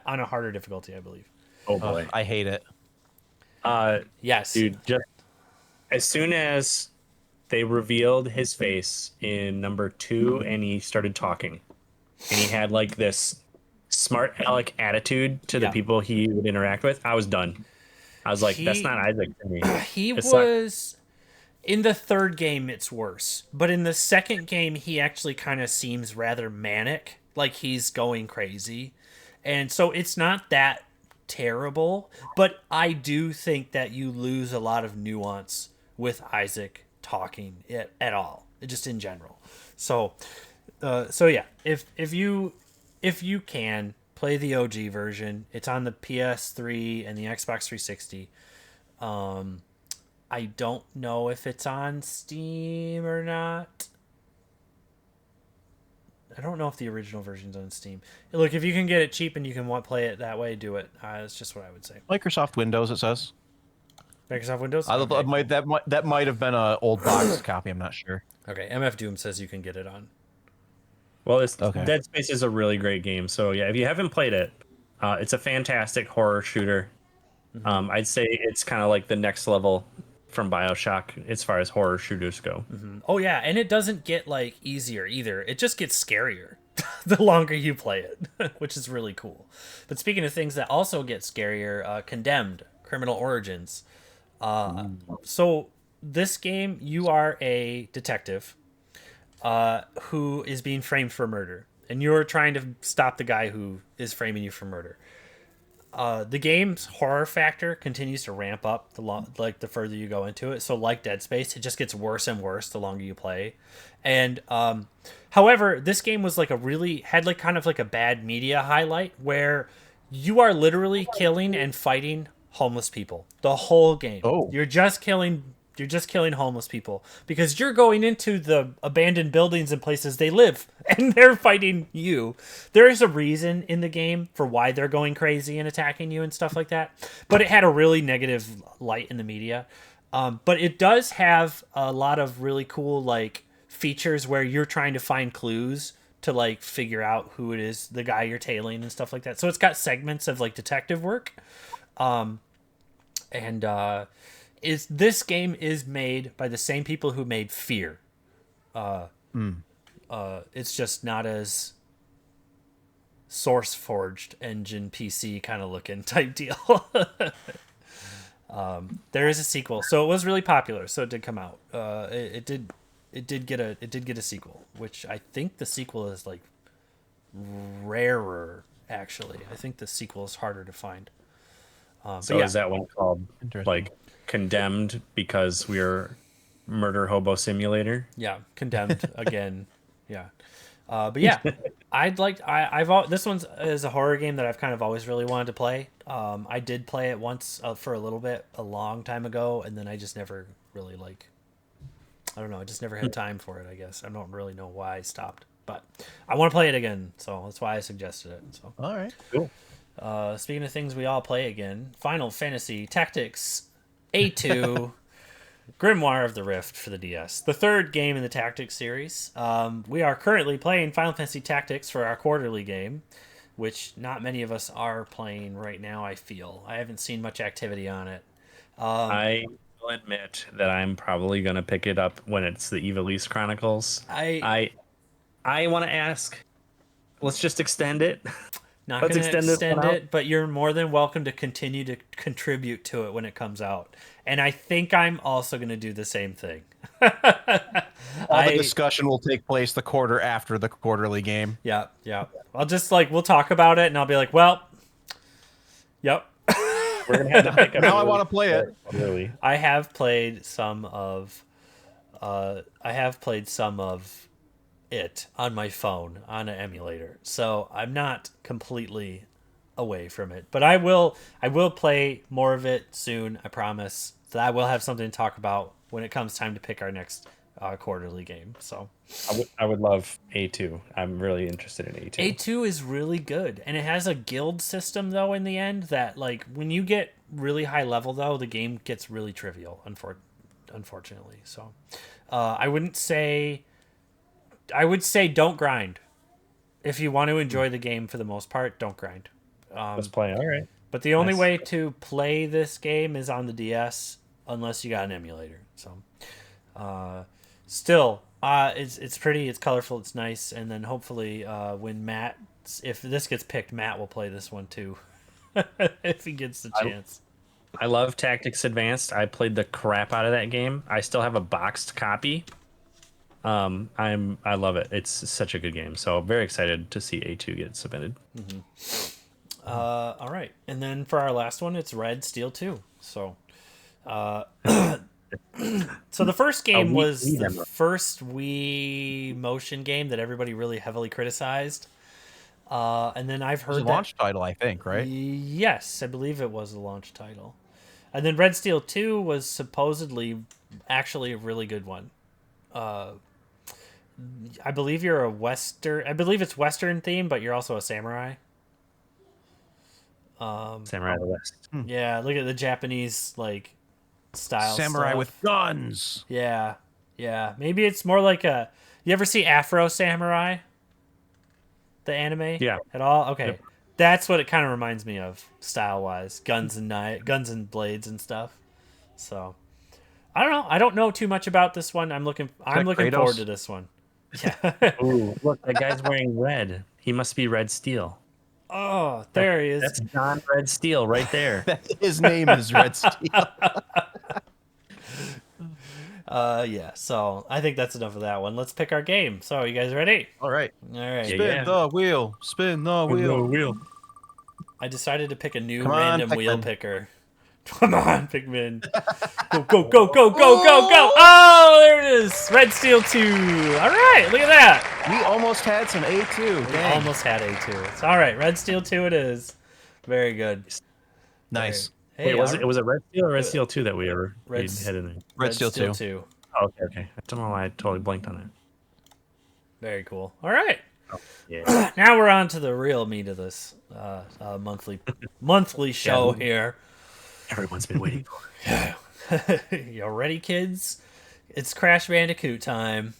On a harder difficulty, I believe. Oh boy. I hate it. Yes. Dude, as soon as they revealed his face in number 2 and he started talking and he had like this smart aleck attitude to the Yeah. people he would interact with, I was done. I was like, that's He not Isaac to me. he It sucked. was in the third game it's worse. But in the second game he actually kind of seems rather manic, like he's going crazy. And so it's not that terrible, but I do think that you lose a lot of nuance with Isaac talking at all, just in general. So so yeah, if you can play the OG version, it's on the PS3 and the Xbox 360. I don't know if it's on Steam or not. I don't know if the original version's on Steam. Look, if you can get it cheap and you can play it that way, do it. That's just what I would say. Microsoft Windows, it says. Microsoft Windows. That might have been an old box copy. I'm not sure. Okay, MF Doom says you can get it on. Well, Okay. Dead Space is a really great game. So yeah, if you haven't played it, it's a fantastic horror shooter. I'd say it's kind of like the next level from Bioshock as far as horror shooters go. Oh yeah, and it doesn't get like easier either. It just gets scarier the longer you play it, which is really cool. But speaking of things that also get scarier, Condemned: Criminal Origins. So this game, you are a detective who is being framed for murder, and you're trying to stop the guy who is framing you for murder. The game's horror factor continues to ramp up the further you go into it. So like Dead Space, it just gets worse and worse the longer you play. And however, this game was like had like kind of like a bad media highlight where you are literally killing and fighting homeless people the whole game. Oh. You're just killing homeless people because you're going into the abandoned buildings and places they live and they're fighting you. There is a reason in the game for why they're going crazy and attacking you and stuff like that, but it had a really negative light in the media. But it does have a lot of really cool like features where you're trying to find clues to like figure out who it is, the guy you're tailing and stuff like that. So it's got segments of like detective work. This game is made by the same people who made Fear. It's just not as source forged engine PC kind of looking type deal. There is a sequel, so it was really popular, so it did come out. It did get a sequel, which I think the sequel is like rarer. Actually, I think the sequel is harder to find. So yeah. is that one called like Condemned because we're Murder Hobo Simulator? Yeah, Condemned again. Yeah. But yeah, this one's is a horror game that I've kind of always really wanted to play. I did play it once for a little bit a long time ago, and then I just never really I don't know, I just never had time for it, I guess. I don't really know why I stopped, but I want to play it again, so that's why I suggested it. So All right. Cool. Speaking of things we all play again, Final Fantasy Tactics A2 Grimoire of the Rift for the DS, the third game in the Tactics series. We are currently playing Final Fantasy Tactics for our quarterly game, which not many of us are playing right now, I feel. I haven't seen much activity on it. I will admit that I'm probably going to pick it up when it's the Evilise Chronicles. I want to ask, let's just extend it. Not going to extend it, but you're more than welcome to continue to contribute to it when it comes out. And I think I'm also going to do the same thing. All the discussion will take place the quarter after the quarterly game. Yeah. I'll just we'll talk about it, and I'll be like, well, yep. We're gonna have to pick up. Now I want to play it. Really, I have played some of it on my phone on an emulator, so I'm not completely away from it. But I will play more of it soon. I promise. That I will have something to talk about when it comes time to pick our next quarterly game. So I would love A2. I'm really interested in A2. A2 is really good, and it has a guild system though in the end that when you get really high level though, the game gets really trivial, unfortunately. So I would say don't grind. If you want to enjoy the game for the most part, don't grind. Let's play. All right. But the only way to play this game is on the DS. unless you got an emulator. So, still, it's pretty, it's colorful, it's nice, and then hopefully, when Matt, if this gets picked, Matt will play this one too, if he gets the chance. I love Tactics Advanced. I played the crap out of that game. I still have a boxed copy. I love it. It's such a good game. So very excited to see A2 get submitted. All right, and then for our last one, it's Red Steel 2. So, so the first game was the first Wii motion game that everybody really heavily criticized. And then I've heard it was a launch title, I think, right? Yes, I believe it was a launch title. And then Red Steel 2 was supposedly actually a really good one. I believe you're a Western. I believe it's Western themed, but you're also a samurai. Samurai of the West. Yeah, look at the Japanese like style. Samurai stuff. with guns. Yeah, yeah. Maybe it's more like a. You ever see Afro Samurai? The anime? Yeah. At all? Okay. Yep. That's what it kind of reminds me of, style-wise. Guns and blades and stuff. So, I don't know. I don't know too much about this one. I'm looking forward to this one. Yeah. Ooh, look, that guy's wearing red. He must be Red Steel. Oh, there he is. That's John Red Steel right there. His name is Red Steel. Yeah. So I think that's enough of that one. Let's pick our game. So, you guys ready? All right. All right. Spin the wheel. Spin the wheel. I decided to pick a new Come on, random wheel Pikmin. picker. Come on, Pikmin. Go. Oh, there it is. Red Steel 2. All right, look at that. We almost had some A2. We Dang. almost had A2. It's all right. Red Steel 2 it is. Very good. Nice. Hey, Wait, was it Red Steel or Red Steel 2 that we had in there? Red Steel 2. Oh, okay. I don't know why I totally blanked on it. Very cool. All right. Oh, yeah. Now we're on to the real meat of this monthly show here. Everyone's been waiting for it. You ready, kids? It's Crash Bandicoot time.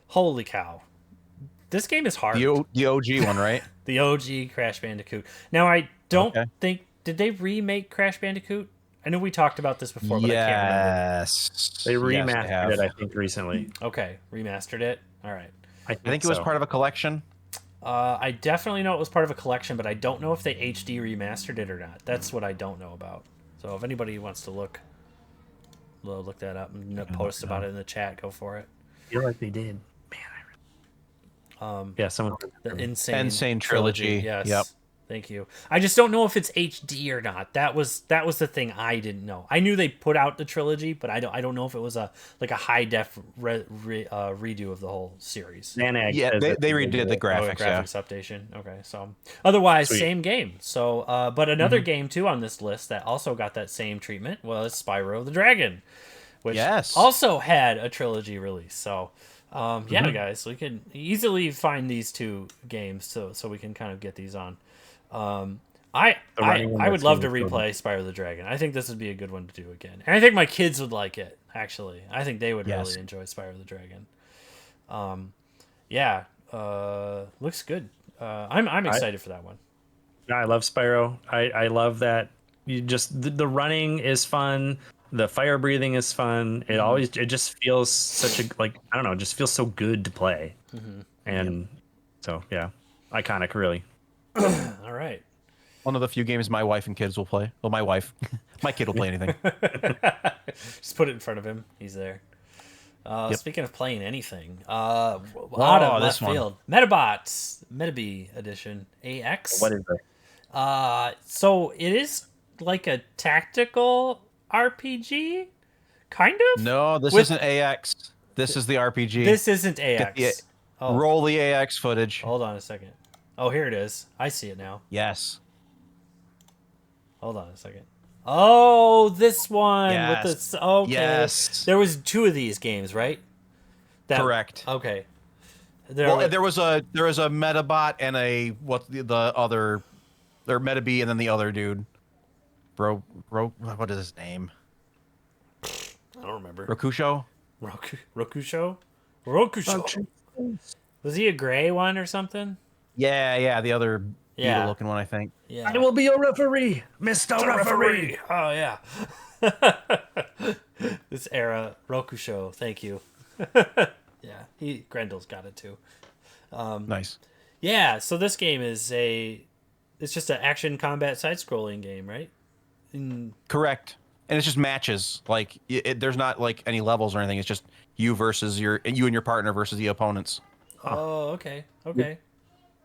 Holy cow. This game is hard. The OG one, right? The OG Crash Bandicoot. Now, I don't think... Did they remake Crash Bandicoot? I know we talked about this before, but I can't remember. Yes. They remastered it, I think, recently. Okay, remastered it. All right. I think it was part of a collection. I definitely know it was part of a collection, but I don't know if they HD remastered it or not. That's what I don't know about. So if anybody wants to look that up and post about it in the chat, go for it. I feel like they did. Man, yeah, someone. The Insane Trilogy. Yes. Yep. Thank you. I just don't know if it's HD or not. That was the thing I didn't know. I knew they put out the trilogy, but I don't know if it was a high def redo of the whole series. Yeah, they redid the graphics. Graphics updation. Okay, so otherwise same game. So, but another game too on this list that also got that same treatment was Spyro the Dragon, which also had a trilogy release. So. Yeah, guys, we can easily find these two games, so we can kind of get these on. I would love to replay Spyro the Dragon. I think this would be a good one to do again, and I think my kids would like it. Actually, I think they would really enjoy Spyro the Dragon. Yeah, looks good. I'm excited for that one. I love Spyro. I love that. You just the running is fun. The fire breathing is fun. It just feels such a I don't know, it just feels so good to play. And so yeah, iconic really. All right. One of the few games my wife and kids will play. Well, my kid will play anything. Just put it in front of him. He's there. Speaking of playing anything, out of left field, Metabots Metabee Edition AX. What is it? So it is like a tactical RPG, kind of. No, this isn't AX. This is the RPG. This isn't AX. Roll the AX footage. Hold on a second. Oh, here it is. I see it now. Yes. Hold on a second. Oh, this one yes. with the okay. Yes. There was two of these games, right? Correct. Okay. There was a Metabot and the other, or Metabee and then the other dude. Bro, what is his name? I don't remember. Rokusho? Rokusho? Was he a gray one or something? Yeah, the other beetle-looking one, I think. Yeah. I will be your referee, Mr. Referee. Oh, yeah. This era, Rokusho, thank you. Yeah, Grendel's got it too. Nice. Yeah, so this game is it's just an action combat side-scrolling game, right? Correct. And it's just matches. Like there's not like any levels or anything. It's just you and your partner versus the opponents. Oh, okay. Okay.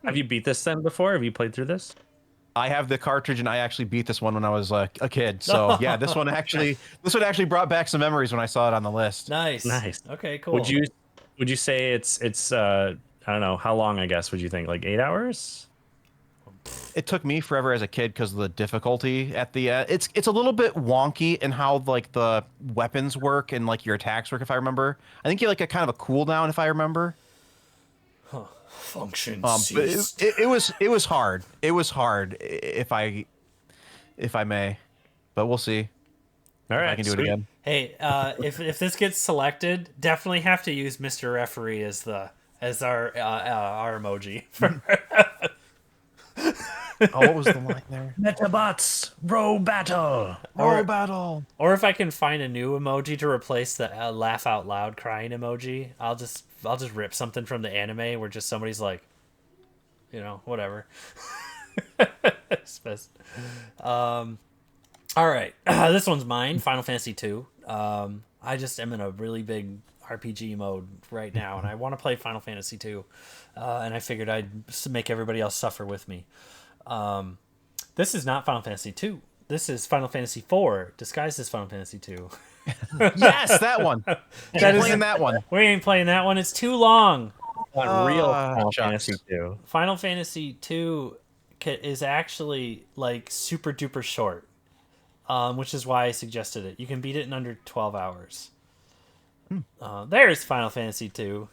Have you beat this then before? Have you played through this? I have the cartridge, and I actually beat this one when I was a kid. So yeah, this one actually brought back some memories when I saw it on the list. Nice. Nice. Okay, cool. Would you say it's I don't know, how long, I guess, would you think? Like 8 hours? It took me forever as a kid because of the difficulty at the end. It's a little bit wonky in how like the weapons work and like your attacks work, if I remember. I think you like a kind of a cooldown, if I remember. Function But ceased. it was hard. It was hard, if I may. But we'll see. All right, If I can do sweet. it again. Hey, if this gets selected, definitely have to use Mr. Referee as our emoji. Oh, what was the line there? Metabots, row battle. Roll battle. Or if I can find a new emoji to replace the laugh out loud crying emoji, I'll just rip something from the anime where just somebody's like, whatever. It's best. All right, this one's mine. Final Fantasy 2. I just am in a really big RPG mode right now, and I want to play Final Fantasy 2. And I figured I'd make everybody else suffer with me. This is not Final Fantasy 2. This is Final Fantasy 4 disguised as Final Fantasy 2. Yes, that one. Playing that one. We ain't playing that one. It's too long. Real Final shucks. Fantasy 2. Final Fantasy 2 is actually like super duper short, which is why I suggested it. You can beat it in under 12 hours. There's Final Fantasy 2.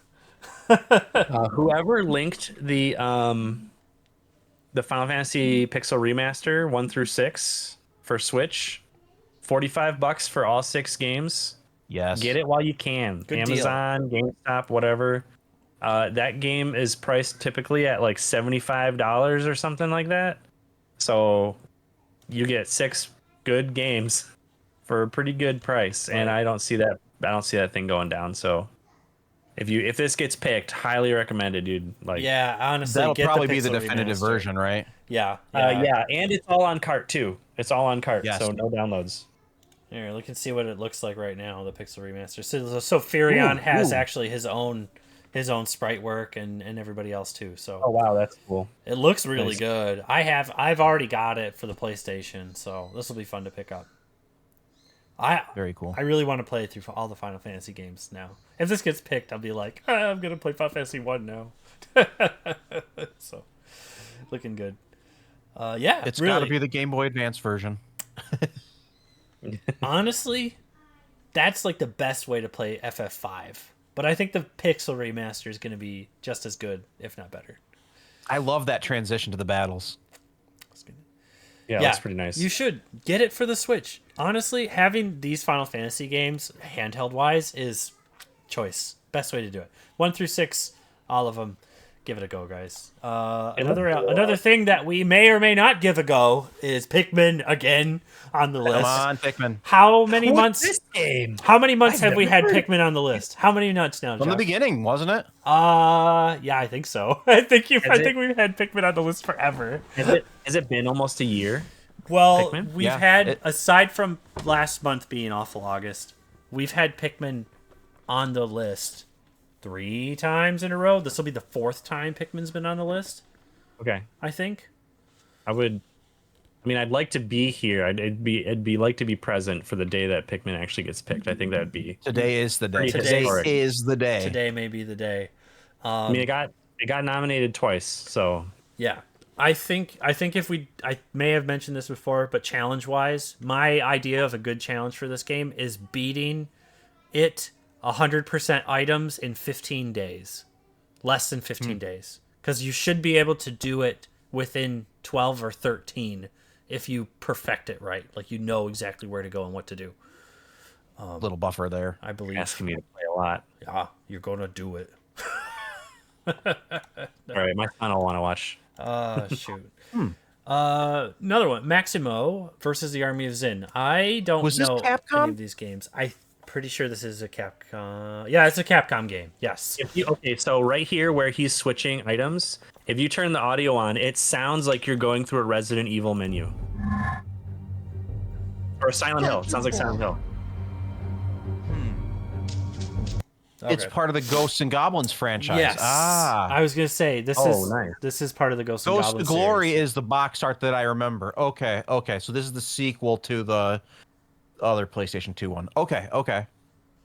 Whoever linked the Final Fantasy Pixel Remaster 1 through 6 for Switch, $45 for all 6 games. Yes. Get it while you can. Good deal. Amazon, GameStop, whatever. That game is priced typically at like $75 or something like that. So you get 6 good games for a pretty good price, and I don't see that thing going down. So if this gets picked, highly recommended, dude. Like, Yeah, honestly, That'll get probably the be the Pixel definitive Remaster. version, right? Yeah. yeah, and it's all on cart too. It's all on cart, Yes. so no downloads. Here, look and see what it looks like right now. The Pixel Remaster. So Furion has actually his own sprite work and everybody else too. So Oh wow, that's cool. it looks really Nice. good. I've already got it for the PlayStation, so this will be fun to pick up. Very cool. I really want to play through all the Final Fantasy games now. If this gets picked, I'll be like, I'm gonna play Final Fantasy 1 now. So, looking good. Yeah, It's really. got to be the Game Boy Advance version. Honestly, that's like the best way to play FF5. But I think the Pixel Remaster is gonna be just as good, if not better. I love that transition to the battles. Yeah, that's pretty nice. You should get it for the Switch. Honestly, having these Final Fantasy games handheld wise is choice. Best way to do it. 1 through 6, all of them. Give it a go, guys. Another thing that we may or may not give a go is Pikmin again on the list. Come on, Pikmin. How many months? this game? How many months have we never had heard Pikmin on the list? How many months now, From the Josh? beginning, wasn't it? Yeah, I think so. I think we've had Pikmin on the list forever. Has it been almost a year? Well, Pikmin? we've Yeah, had, aside from last month being awful August, we've had Pikmin on the list 3 times in a row. This will be the 4th time Pikmin's been on the list, Okay. I think. I'd like to be here. It'd be like to be present for the day that Pikmin actually gets picked. I think that would be. Today is the day. Pretty Today historic. is the day. Today may be the day. I mean, it got nominated twice, so Yeah. I think I may have mentioned this before, but challenge-wise, my idea of a good challenge for this game is beating it 100% items in 15 days. Less than 15 days. Because you should be able to do it within 12 or 13 if you perfect it right. Like, you know exactly where to go and what to do. Little buffer there. I believe. asking me to play a lot. Yeah, you're going to do it. All right, my son will want to watch. Shoot. Another one, Maximo versus the Army of Zin. I don't Was this know Capcom? any of these games. I pretty sure this is a Capcom. Yeah, it's a Capcom game. Yes. Okay, so right here where he's switching items, if you turn the audio on, it sounds like you're going through a Resident Evil menu. Or Silent Hill. It sounds like Silent Hill. Okay. It's part of the Ghosts and Goblins franchise. Yes. I was gonna say this is nice. this is part of the Ghosts and Ghost Goblins of Glory series. is the box art that I remember. Okay. So this is the sequel to the other PlayStation 2 one. Okay.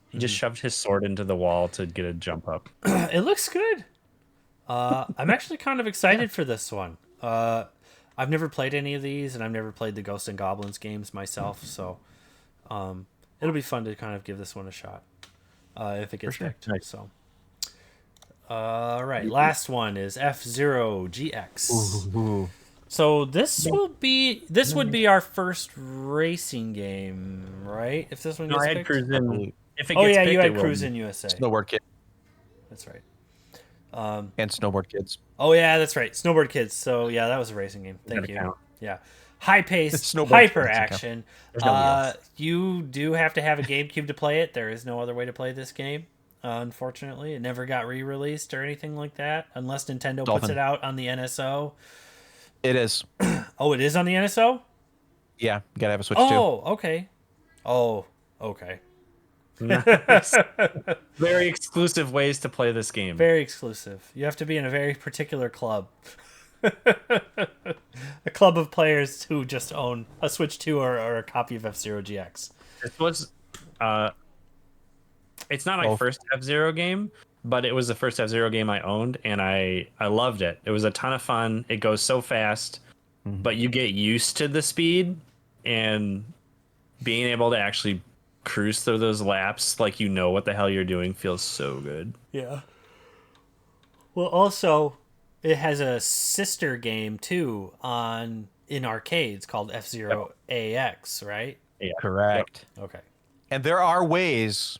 He just shoved his sword into the wall to get a jump up. It looks good. I'm actually kind of excited for this one. I've never played any of these, and I've never played the Ghosts and Goblins games myself, so it'll be fun to kind of give this one a shot if it gets picked. Nice. So, all right, last one is F-Zero GX. Ooh. So this would be our first racing game, right? If this one No, gets I had picked? Cruisin'. If it Oh gets yeah, picked, you had it will. Cruisin' USA. Snowboard Kid That's right. and Snowboard Kids. Oh yeah, that's right. Snowboard Kids. So yeah, that was a racing game. Thank you. Count. Yeah. High paced, Snowboard hyper Kids action. There's no yes. You do have to have a GameCube to play it. There is no other way to play this game. Unfortunately, it never got re-released or anything like that, unless Nintendo puts it out on the NSO. It is. Oh, it is on the NSO? Yeah, you gotta have a Switch too. Oh, okay. Oh, okay. Nice. Very exclusive ways to play this game. Very exclusive. You have to be in a very particular club. A club of players who just own a Switch 2 or a copy of F-Zero GX. This was, it's not my first F-Zero game, but it was the first F-Zero game I owned, and I loved it. It was a ton of fun. It goes so fast, but you get used to the speed, and being able to actually cruise through those laps like you know what the hell you're doing feels so good. Yeah. Well, also, it has a sister game too in arcades called F-Zero AX, right? Yeah. Correct. Okay. And there are ways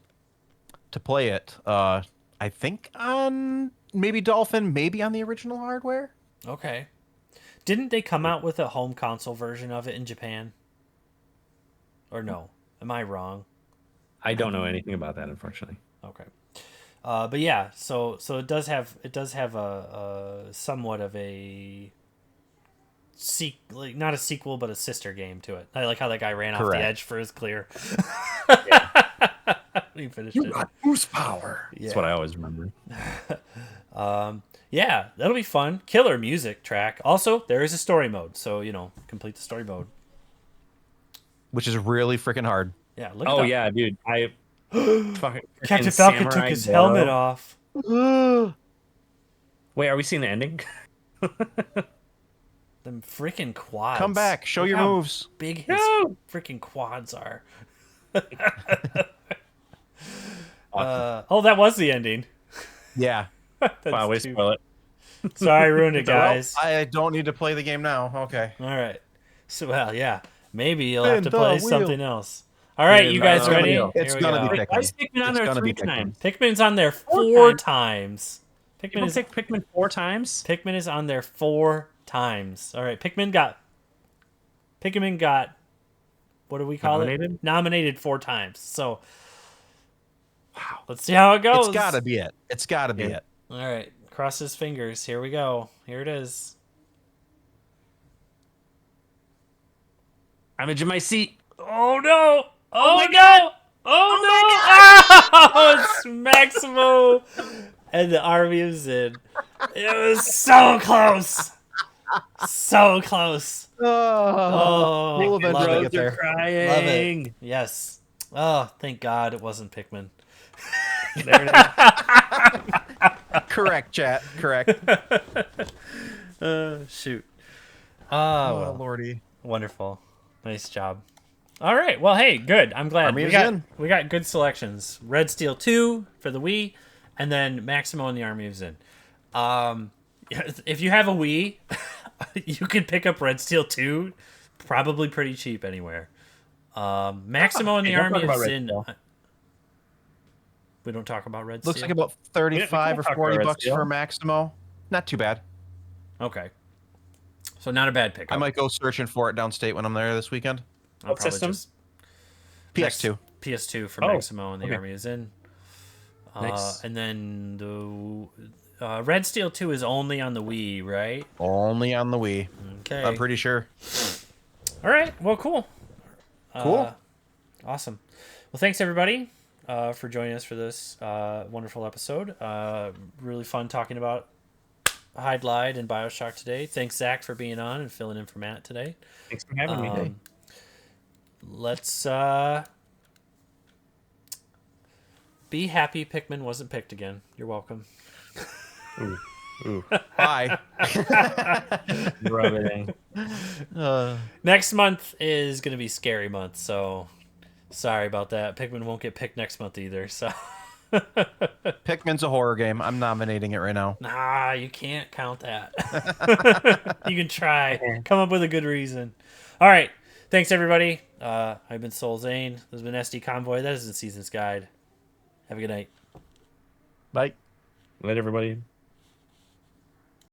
to play it. I think on maybe Dolphin, maybe on the original hardware. Okay. Didn't they come out with a home console version of it in Japan? Or no? Am I wrong? I don't know anything about that, unfortunately. Okay. But yeah, so it does have a somewhat of a not a sequel but a sister game to it. I like how that guy ran off the edge for his clear. He finished it. Got boost power. Yeah. That's what I always remember. Yeah, that'll be fun. Killer music track. Also, there is a story mode, so complete the story mode. Which is really freaking hard. Yeah. Look Oh at yeah, dude. Captain Falcon took his helmet off. Wait, are we seeing the ending? Them freaking quads. Come back, show Look your how moves. big his freaking quads are. That was the ending. Yeah. Wow, we spoil it. Sorry, I ruined it, guys. Well, I don't need to play the game now. Okay. All right. So, well, yeah. Maybe you'll Spin have to the play wheel. something else. All right, you guys the ready? wheel. It's Here we gonna go. be Why is Pikmin on It's there gonna 3 be Pikmin. times? Pikmin's on there 4 times. People pick Pikmin 4 times? Pikmin is on there 4 times. All right, Pikmin got what do we call Nominated? it? Nominated 4 times. So, wow. Let's see how it goes. It's gotta be it. It's gotta be it. All right, cross his fingers. Here we go. Here it is. I'm in my seat. Oh no! Oh no! Oh no! Oh, it's Maximo and the Army of Zin. It was so close. So close. Oh, we'll eventually love get it. there. Crying. Love it. Yes. Oh, thank God it wasn't Pikmin. There it is. Correct, chat. Correct. Shoot. Oh, lordy. Wonderful. Nice job. All right. Well, hey, good. I'm glad Army we of got Zin. we got good selections. Red Steel 2 for the Wii, and then Maximo and the Army of Zin. If you have a Wii, you can pick up Red Steel 2, probably pretty cheap anywhere. Maximo and the Army of Zin. We don't talk about Red Steel. Looks like about 35 or talk 40 about bucks Red Steel. for Maximo. Not too bad. Okay. So not a bad pickup. I might go searching for it downstate when I'm there this weekend. I'll probably system? just- PS2. PS2 for Oh, Maximo and the okay. Army of Zin. Nice. And then the Red Steel 2 is only on the Wii, right? Only on the Wii. Okay. I'm pretty sure. All right. Well, cool. Cool. Awesome. Well, thanks everybody for joining us for this wonderful episode. Really fun talking about Hydlide and Bioshock today. Thanks, Zach, for being on and filling in for Matt today. Thanks for having me. Let's be happy Pikmin wasn't picked again. You're welcome. Ooh. Bye. Rub it in. Next month is going to be scary month, so sorry about that. Pikmin won't get picked next month either, so... Pikmin's a horror game. I'm nominating it right now. Nah, you can't count that. You can try. Come up with a good reason. All right. Thanks, everybody. I've been Soul Zane. This has been SD Convoy. That is the Season's Guide. Have a good night. Bye. Night, everybody.